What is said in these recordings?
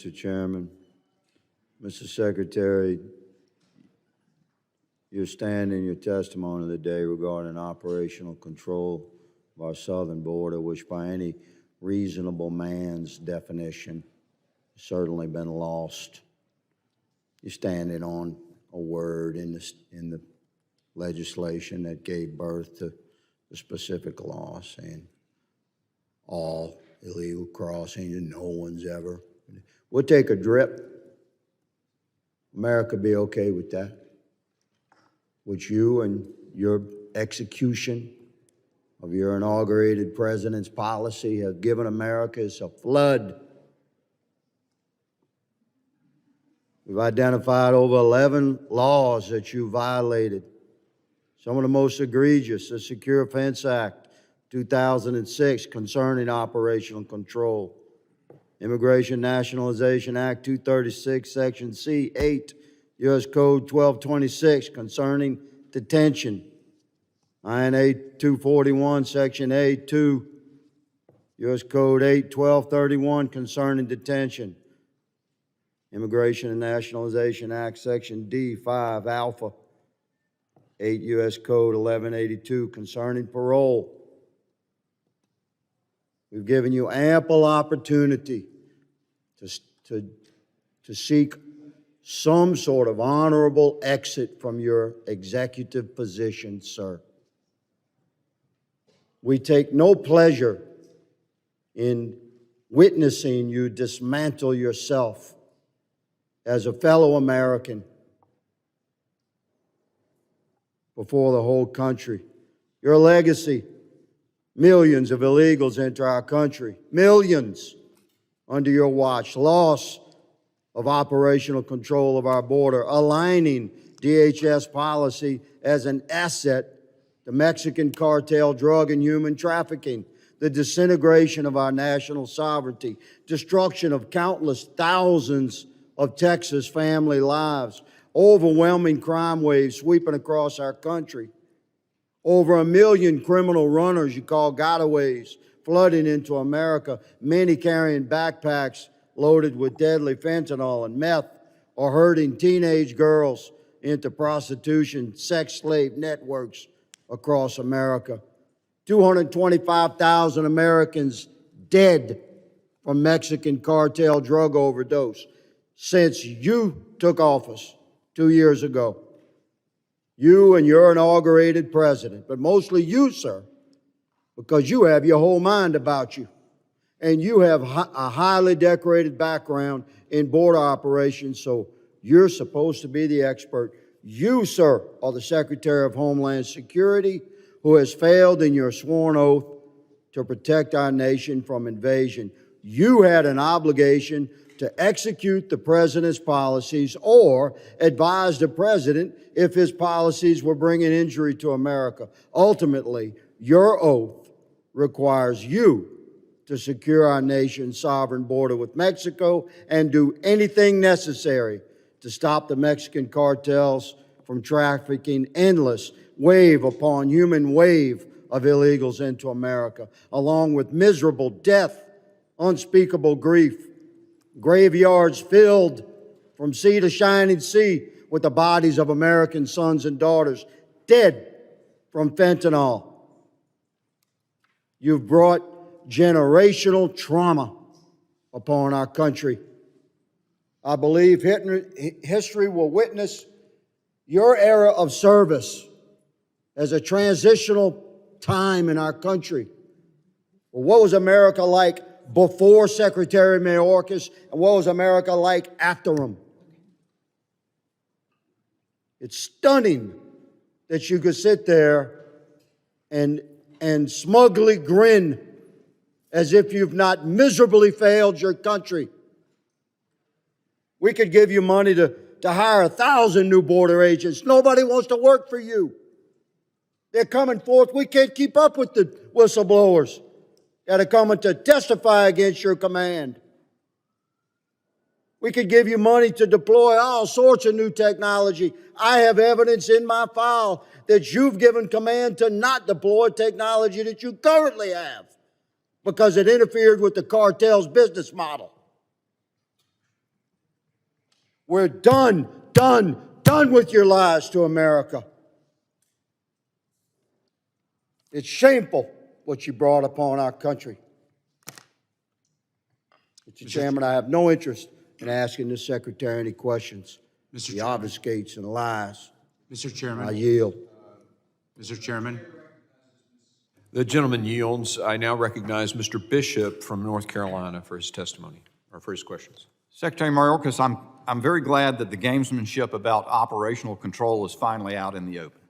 Mr. Chairman. Mr. Secretary, your stand in your testimony today regarding operational control of our southern border, which by any reasonable man's definition has certainly been lost. You're standing on a word in the legislation that gave birth to the specific law, saying all illegal crossings and no one's ever. We'll take a drip. America be okay with that? Would you and your execution of your inaugurated president's policy have given Americans a flood? We've identified over 11 laws that you violated. Some of the most egregious, the Secure Fence Act, 2006, concerning operational control. Immigration Nationalization Act 236, Section C, 8, U.S. Code 1226, concerning detention. INA 241, Section A, 2, U.S. Code 8, 1231, concerning detention. Immigration and Nationalization Act, Section D, 5, Alpha, 8 U.S. Code 1182, concerning parole. We've given you ample opportunity to seek some sort of honorable exit from your executive position, sir. We take no pleasure in witnessing you dismantle yourself as a fellow American before the whole country. Your legacy: millions of illegals enter our country, millions under your watch, loss of operational control of our border, aligning DHS policy as an asset to Mexican cartel drug and human trafficking, the disintegration of our national sovereignty, destruction of countless thousands of Texas family lives, overwhelming crime waves sweeping across our country, over 1 million criminal runners you call gotaways flooding into America, many carrying backpacks loaded with deadly fentanyl and meth, or herding teenage girls into prostitution, sex slave networks across America. 225,000 Americans dead from Mexican cartel drug overdose since you took office 2 years ago. You and your inaugurated president, but mostly you, sir, because you have your whole mind about you. And you have a highly decorated background in border operations, so you're supposed to be the expert. You, sir, are the Secretary of Homeland Security who has failed in your sworn oath to protect our nation from invasion. You had an obligation to execute the president's policies or advise the president if his policies were bringing injury to America. Ultimately, your oath requires you to secure our nation's sovereign border with Mexico and do anything necessary to stop the Mexican cartels from trafficking endless wave upon human wave of illegals into America, along with miserable death, unspeakable grief, graveyards filled from sea to shining sea with the bodies of American sons and daughters dead from fentanyl. You've brought generational trauma upon our country. I believe history will witness your era of service as a transitional time in our country. Well, what was America like before Secretary Mayorkas, and what was America like after him? It's stunning that you could sit there and smugly grin as if you've not miserably failed your country. We could give you money to hire 1,000 new border agents. Nobody wants to work for you. They're coming forth. We can't keep up with the whistleblowers that are coming to testify against your command. We could give you money to deploy all sorts of new technology. I have evidence in my file that you've given command to not deploy technology that you currently have because it interfered with the cartel's business model. We're done with your lies to America. It's shameful what you brought upon our country. Mr. Chairman, I have no interest in asking the Secretary any questions. Mr. He Chairman. obfuscates and lies. Mr. Chairman. I yield. Mr. Chairman. The gentleman yields. I now recognize Mr. Bishop from North Carolina for his testimony, or for his questions. Secretary Mayorkas, I'm very glad that the gamesmanship about operational control is finally out in the open.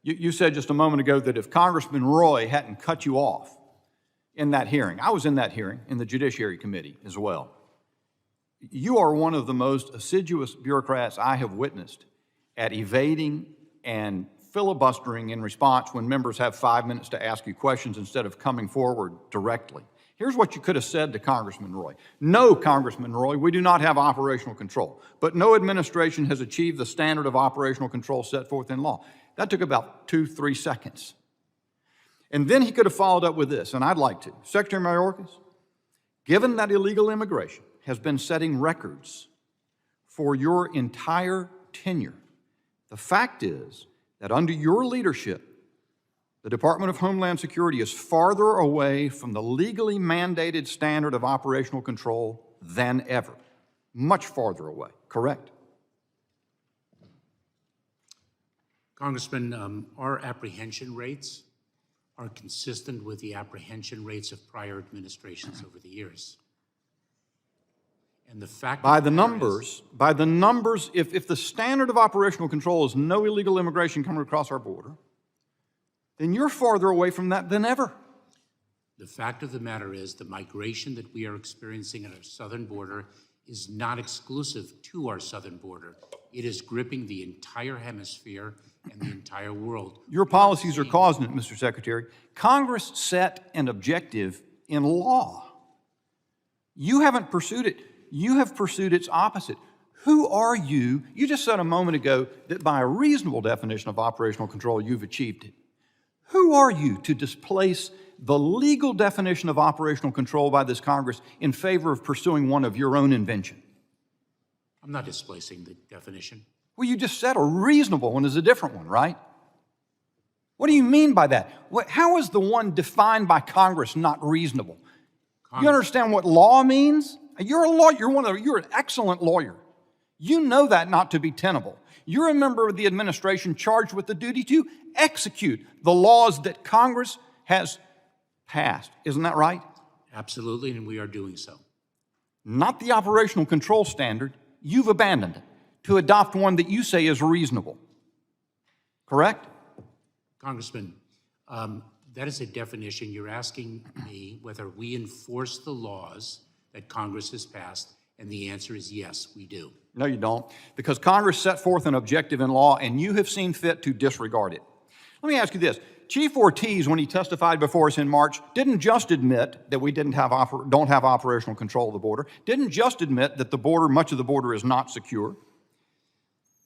You said just a moment ago that if Congressman Roy hadn't cut you off in that hearing, I was in that hearing in the Judiciary Committee as well. You are one of the most assiduous bureaucrats I have witnessed at evading and filibustering in response when members have 5 minutes to ask you questions instead of coming forward directly. Here's what you could have said to Congressman Roy. No, Congressman Roy, we do not have operational control, but no administration has achieved the standard of operational control set forth in law. That took about 2-3 seconds. And then he could have followed up with this, and I'd like to. Secretary Mayorkas, given that illegal immigration has been setting records for your entire tenure, the fact is that under your leadership, the Department of Homeland Security is farther away from the legally mandated standard of operational control than ever. Much farther away, correct? Congressman, our apprehension rates are consistent with the apprehension rates of prior administrations over the years. And the fact by the numbers, if the standard of operational control is no illegal immigration coming across our border, then you're farther away from that than ever. The fact of the matter is the migration that we are experiencing at our southern border is not exclusive to our southern border. It is gripping the entire hemisphere and the entire world. Your policies are causing it, Mr. Secretary. Congress set an objective in law. You haven't pursued it. You have pursued its opposite. Who are you? You just said a moment ago that by a reasonable definition of operational control, you've achieved it. Who are you to displace the legal definition of operational control by this Congress in favor of pursuing one of your own invention? I'm not displacing the definition. Well, you just said a reasonable one is a different one, right? What do you mean by that? How is the one defined by Congress not reasonable? You understand what law means? You're a lawyer. You're an excellent lawyer. You know that not to be tenable. You're a member of the administration charged with the duty to execute the laws that Congress has passed. Isn't that right? Absolutely, and we are doing so. Not the operational control standard. You've abandoned it to adopt one that you say is reasonable. Correct? Congressman, that is a definition. You're asking me whether we enforce the laws that Congress has passed, and the answer is yes, we do. No, you don't, because Congress set forth an objective in law, and you have seen fit to disregard it. Let me ask you this. Chief Ortiz, when he testified before us in March, didn't just admit that we don't have operational control of the border, didn't just admit that the border, much of the border is not secure.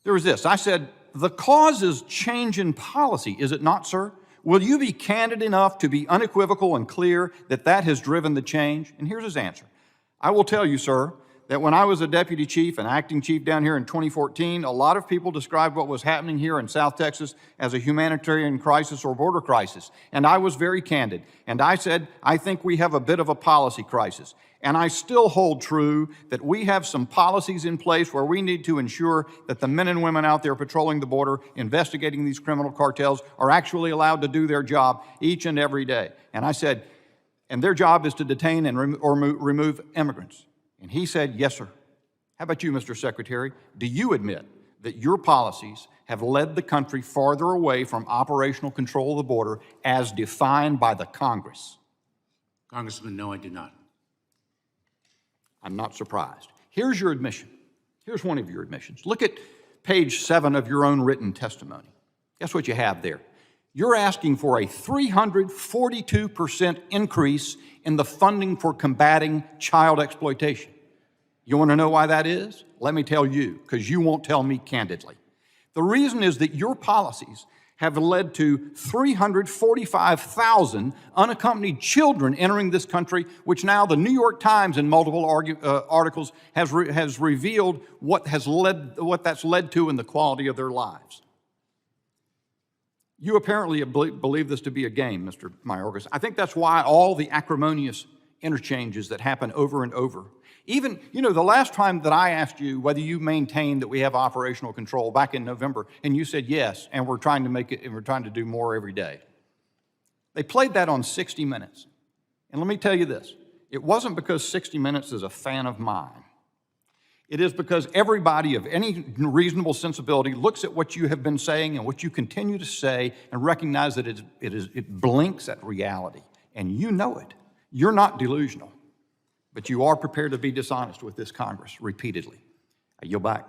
There was this. I said, the cause is change in policy, is it not, sir? Will you be candid enough to be unequivocal and clear that that has driven the change? And here's his answer. I will tell you, sir, that when I was a deputy chief and acting chief down here in 2014, a lot of people described what was happening here in South Texas as a humanitarian crisis or border crisis. And I was very candid. And I said, I think we have a bit of a policy crisis. And I still hold true that we have some policies in place where we need to ensure that the men and women out there patrolling the border, investigating these criminal cartels, are actually allowed to do their job each and every day. And I said, and their job is to detain and remove immigrants. And he said, yes, sir. How about you, Mr. Secretary? Do you admit that your policies have led the country farther away from operational control of the border as defined by the Congress? Congressman, no, I do not. I'm not surprised. Here's your admission. Here's one of your admissions. Look at page 7 of your own written testimony. Guess what you have there? You're asking for a 342% increase in the funding for combating child exploitation. You want to know why that is? Let me tell you, because you won't tell me candidly. The reason is that your policies have led to 345,000 unaccompanied children entering this country, which now the New York Times in multiple articles has revealed what that's led to in the quality of their lives. You apparently believe this to be a game, Mr. Mayorkas. I think that's why all the acrimonious interchanges that happen over and over. Even, the last time that I asked you whether you maintain that we have operational control back in November, and you said yes, and we're trying to make it, and we're trying to do more every day. They played that on 60 Minutes. And let me tell you this, it wasn't because 60 Minutes is a fan of mine. It is because everybody of any reasonable sensibility looks at what you have been saying and what you continue to say and recognize that it blinks at reality. And you know it. You're not delusional, but you are prepared to be dishonest with this Congress repeatedly. I yield back.